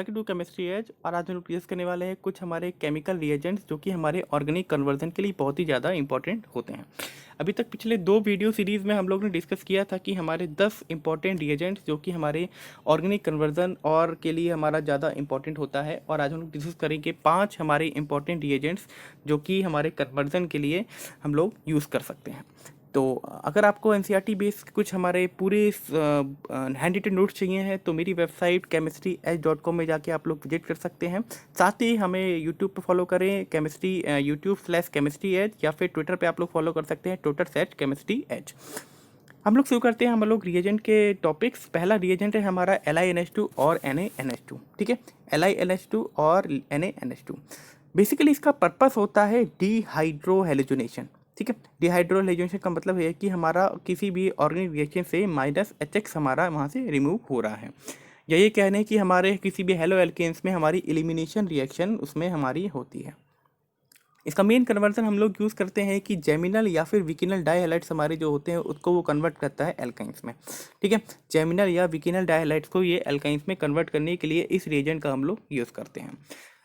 Welcome to chemistry as. और आज हम लोग डिस्कस करने वाले हैं कुछ हमारे केमिकल रिएजेंट्स जो कि हमारे ऑर्गेनिक कन्वर्जन के लिए बहुत ही ज़्यादा इंपॉर्टेंट होते हैं। अभी तक पिछले 2 वीडियो सीरीज़ में हम लोग ने डिस्कस किया था कि हमारे 10 इंपॉर्टेंट रिएजेंट्स जो कि हमारे ऑर्गेनिक कन्वर्जन और के लिए हमारा ज़्यादा इंपॉर्टेंट होता है। और आज हम लोग डिस्कस करेंगे 5 हमारे इंपॉर्टेंट रिएजेंट्स जो कि हमारे कन्वर्जन के लिए हम लोग यूज़ कर सकते हैं। तो अगर आपको एनसीईआरटी बेस्ड कुछ हमारे पूरे हैंड रिटन नोट्स चाहिए हैं तो मेरी वेबसाइट chemistryedge.com में जाके आप लोग विजिट कर सकते हैं। साथ ही हमें यूट्यूब पे फॉलो करें केमिस्ट्री YouTube/chemistry edge, या फिर ट्विटर पे आप लोग फॉलो कर सकते हैं Twitter@chemistry edge। हम लोग शुरू करते हैं हम लोग रिएजेंट के टॉपिक्स। पहला रिएजेंट है हमारा LiNH2 और NaNH2। ठीक है, LiNH2 और NaNH2 बेसिकली इसका पर्पस होता है डिहाइड्रो हेलोजनेशन। ठीक है, डिहाइड्रो हेलोजनेशन का मतलब है कि हमारा किसी भी ऑर्गेनिक रिएक्शन से -HX हमारा वहाँ से रिमूव हो रहा है, या ये कहने कि हमारे किसी भी हेलो एल्केन्स में हमारी एलिमिनेशन रिएक्शन उसमें हमारी होती है। इसका मेन कन्वर्जन हम लोग यूज़ करते हैं कि जेमिनल या फिर विकिनल डाइहैलाइड्स हमारे जो होते हैं उसको वो कन्वर्ट करता है एल्काइंस में। ठीक है, जेमिनल या विकिनल डाइहैलाइड्स को ये एल्काइंस में कन्वर्ट करने के लिए इस रिएजेंट का हम लोग यूज़ करते हैं।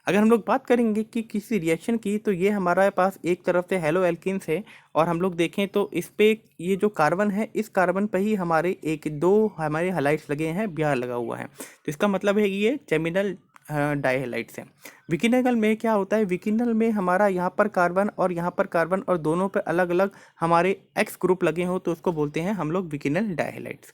अगर हम लोग बात करेंगे कि किसी रिएक्शन की, तो ये हमारे पास एक तरफ से हेलो एल्किन्स है और हम लोग देखें तो इस पे ये जो कार्बन है इस कार्बन पे ही हमारे एक दो हमारे हैलाइड्स लगे हैं, ब्यार लगा हुआ है। तो इसका मतलब है कि ये जेमिनल डाइहैलाइड्स है। विकिनल में क्या होता है, विकिनल में हमारा यहाँ पर कार्बन और यहाँ पर कार्बन और दोनों पर अलग अलग हमारे एक्स ग्रुप लगे हो तो उसको बोलते हैं हम लोग विकिनल डाइहैलाइड्स।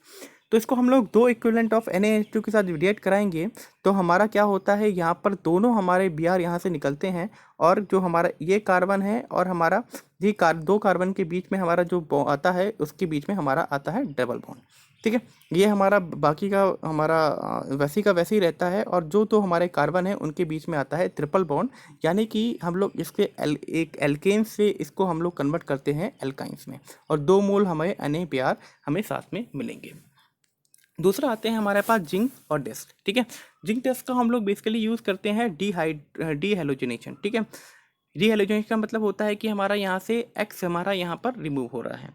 तो इसको हम लोग दो इक्विवेलेंट ऑफ NaNH2 के साथ डिवाइड कराएंगे तो हमारा क्या होता है, यहाँ पर दोनों हमारे Br यहाँ से निकलते हैं और जो हमारा ये कार्बन है और हमारा ये दो कार्बन के बीच में हमारा जो आता है उसके बीच में हमारा आता है डबल बॉन्ड। ठीक है, ये हमारा बाकी का हमारा वैसी का वैसे ही रहता है और जो तो हमारे कार्बन है उनके बीच में आता है ट्रिपल बॉन्ड, यानी कि हम लोग इसके एक एल्केन से इसको हम लोग कन्वर्ट करते हैं एल्काइंस में और 2 मोल हमें NaBr हमें साथ में मिलेंगे। दूसरा आते हैं हमारे पास जिंक और डेस्ट। ठीक है, जिंक डेस्ट का हम लोग बेसिकली यूज़ करते हैं डीहेलोजिनेशन। ठीक है, डीहेलोजिनेशन का मतलब होता है कि हमारा यहाँ से एक्स हमारा यहाँ पर रिमूव हो रहा है।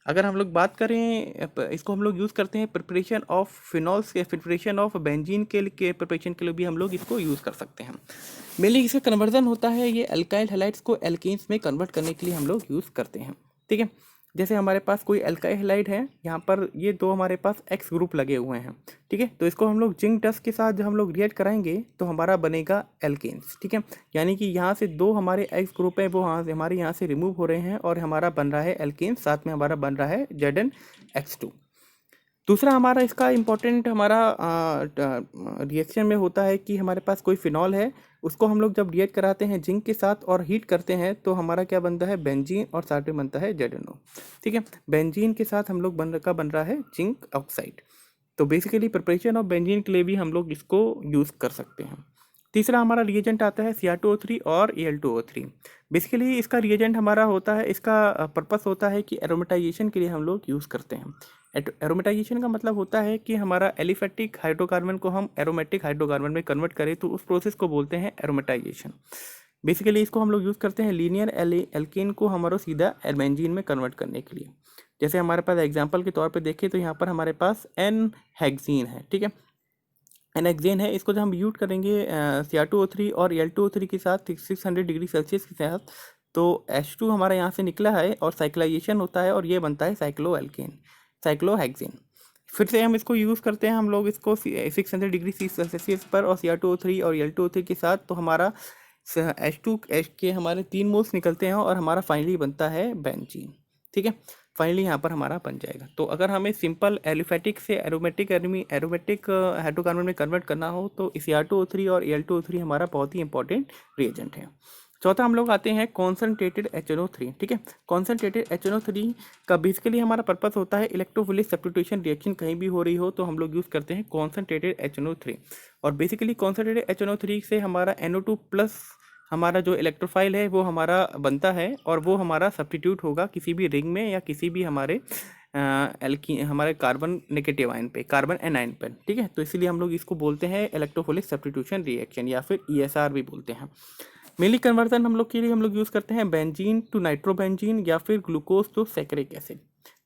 अगर हम लोग बात करें इसको हम लोग यूज़ करते हैं प्रिपरेशन ऑफ फिनॉल्स के, प्रिपरेशन ऑफ बेंजीन के प्रिपरेशन के लिए भी हम लोग इसको यूज़ कर सकते हैं। मेनली इसका कन्वर्जन होता है ये अल्काइल हैलाइड्स को एल्केन्स में कन्वर्ट करने के लिए हम लोग यूज़ करते हैं। ठीक है, जैसे हमारे पास कोई अल्काइल हैलाइड है, यहाँ पर ये दो हमारे पास एक्स ग्रुप लगे हुए हैं। ठीक है, तो इसको हम लोग जिंक डस्ट के साथ जब हम लोग रिएक्ट कराएंगे तो हमारा बनेगा एल्केन्स। ठीक है, यानी कि यहाँ से दो हमारे एक्स ग्रुप है वो हमारे यहाँ से रिमूव हो रहे हैं और हमारा बन रहा है एल्केन्स, साथ में हमारा बन रहा है ZnX2। दूसरा हमारा इसका इम्पोर्टेंट हमारा रिएक्शन में होता है कि हमारे पास कोई फिनॉल है, उसको हम लोग जब रिएक्ट कराते हैं जिंक के साथ और हीट करते हैं तो हमारा क्या बनता है, बेंजीन, और साथ में बनता है ZnO। ठीक है, बेंजीन के साथ हम लोग बन रहा है जिंक ऑक्साइड। तो बेसिकली प्रिपरेशन ऑफ बेंजीन के लिए भी हम लोग इसको यूज़ कर सकते हैं। तीसरा हमारा रिएजेंट आता है Cr2O3 और Al2O3। बेसिकली इसका रिएजेंट हमारा होता है, इसका पर्पस होता है कि एरोमेटाइजेशन के लिए हम लोग यूज़ करते हैं। एरोमेटाइजेशन का मतलब होता है कि हमारा एलिफेटिक हाइड्रोकार्बन को हम एरोमेटिक हाइड्रोकार्बन में कन्वर्ट करें तो उस प्रोसेस को बोलते हैं एरोमेटाइजेशन। बेसिकली इसको हम लोग यूज़ करते हैं लीनियर एल्केन को हमारा सीधा बेंजीन में कन्वर्ट करने के लिए। जैसे हमारे पास एग्जाम्पल के तौर पर देखें तो यहाँ पर हमारे पास N-हेक्सीन है। ठीक है, एनहेक्सेन है, इसको जब हम यूज करेंगे Cr2O3 और Al2O3 के साथ 600 डिग्री सेल्सियस के साथ, तो H2 हमारा यहाँ से निकला है और साइक्लाइजेशन होता है और ये बनता है साइक्लोहेक्सेन। फिर से हम इसको यूज़ करते हैं हम लोग इसको 600 डिग्री सेल्सियस पर और Cr2O3 और Al2O3 के साथ, तो हमारा H2 के हमारे 3 मोल्स निकलते हैं और हमारा फाइनली बनता है बेंजीन। ठीक है, फाइनली यहाँ पर हमारा बन जाएगा। तो अगर हमें सिंपल एलिफेटिक से एरोमेटिक हाइड्रोकार्बन में कन्वर्ट करना हो तो Cr2O3 और Al2O3 हमारा बहुत ही इंपॉर्टेंट रिएजेंट है। चौथा हम लोग आते हैं कॉन्सनट्रेटेड HNO3। ठीक है, कॉन्सनट्रेटेड HNO3 का बेसिकली हमारा पर्पस होता है इलेक्ट्रोफिलिक सब्स्टिट्यूशन रिएक्शन कहीं भी हो रही हो तो हम लोग यूज़ करते हैं कॉन्सनट्रेटेड HNO3। और बेसिकली कॉन्सनट्रेटेड HNO3 से हमारा NO2+ हमारा जो इलेक्ट्रोफाइल है वो हमारा बनता है और वो हमारा सब्स्टिट्यूट होगा किसी भी रिंग में या किसी भी हमारे हमारे कार्बन नेगेटिव आयन पे, कार्बन एनायन पर। ठीक है, तो इसीलिए हम लोग इसको बोलते हैं इलेक्ट्रोफिलिक सब्स्टिट्यूशन रिएक्शन या फिर ESR भी बोलते हैं। मेनली कन्वर्जन हम लोग के लिए हम लोग यूज़ करते हैं बेंजीन टू नाइट्रोबेंजीन या फिर ग्लूकोज टू सैकरिक एसिड।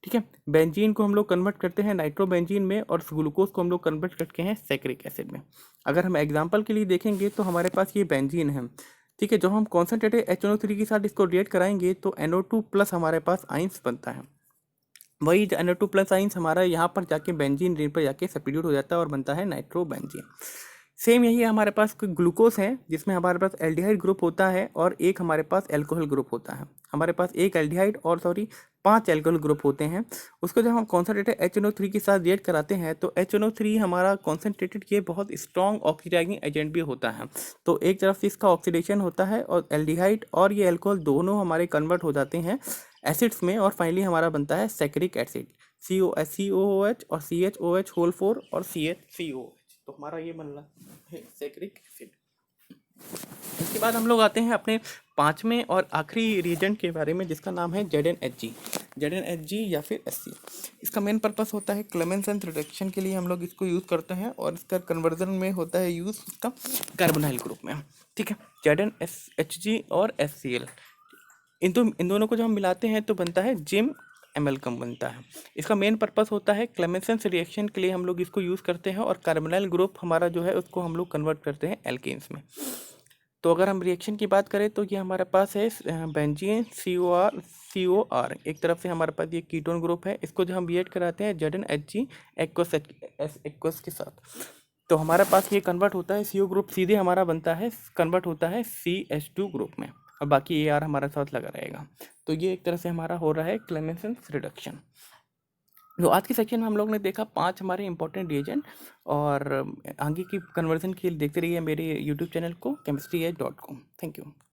ठीक है। बेंजीन को हम लोग कन्वर्ट करते हैं नाइट्रोबेंजीन में और ग्लूकोज को हम लोग कन्वर्ट करते हैं सैकरिक एसिड में। अगर हम एग्जांपल के लिए देखेंगे तो हमारे पास ये बेंजीन है, ठीक है। जो हम कॉन्सेंट्रेटेड HNO3 के साथ इसको रिएक्ट कराएंगे तो NO2 प्लस हमारे पास आइंस बनता है। वही NO2 प्लस आइंस हमारा यहाँ पर जाके बेंजीन रिंग पर जाके सब्स्टिट्यूट हो जाता है और बनता है नाइट्रोबेंजीन। सेम यही हमारे पास कोई ग्लूकोज है जिसमें हमारे पास एल्डिहाइड ग्रुप होता है और एक हमारे पास एल्कोहल ग्रुप होता है। हमारे पास एक एल्डिहाइड और 5 एल्कोहल ग्रुप होते हैं। उसको जब हम कॉन्सेंट्रेटेड HNO3 के साथ रिएक्ट कराते हैं तो HNO3 हमारा कॉन्सेंट्रेटेड ये बहुत स्ट्रॉन्ग ऑक्सीडाइजिंग एजेंट भी होता है। तो एक तरफ से इसका ऑक्सीडेशन होता है और एल्डिहाइड और ये एल्कोहल दोनों हमारे कन्वर्ट हो जाते हैं एसिड्स में और फाइनली हमारा बनता है सैकरिक एसिड, COH और CHOH होल 4 और CHCOH। तो हमारा ये बन रहा है सैकरिक एसिड। इसके बाद हम लोग आते हैं अपने पांचवें और आखिरी रिएजेंट के बारे में जिसका नाम है ZnHg। ZnHg या फिर SC। इसका मेन पर्पस होता है क्लेमेंसन रिडक्शन के लिए हम लोग इसको यूज़ करते हैं और इसका कन्वर्जन में होता है यूज़ इसका कार्बोनाइल ग्रुप में, ठीक है। ZnHg और HCl इन दोनों को जब हम मिलाते हैं तो बनता है जिम एमलगम बनता है। इसका मेन पर्पस होता है क्लेमेंसन रिएक्शन के लिए हम लोग इसको यूज़ करते हैं और कार्बोनाइल ग्रुप हमारा जो है उसको हम लोग कन्वर्ट करते हैं एल्केन्स में। तो अगर हम रिएक्शन की बात करें तो ये हमारे पास है बेंजीन COR एक तरफ से हमारे पास ये कीटोन ग्रुप है। इसको जो हम रिएक्ट कराते हैं ZnHg एक्वस के साथ तो हमारे पास ये कन्वर्ट होता है CO ग्रुप सीधे हमारा बनता है कन्वर्ट होता है CH2 ग्रुप में और बाकी AR हमारे साथ लगा रहेगा। तो ये एक तरह से हमारा हो रहा है क्लेमेंसन रिडक्शन। तो आज के सेक्शन में हम लोग ने देखा 5 हमारे इंपॉर्टेंट रिएजेंट और आगे की कन्वर्जन के लिए देखते रहिए मेरे यूट्यूब चैनल को chemistry.com। Thank you.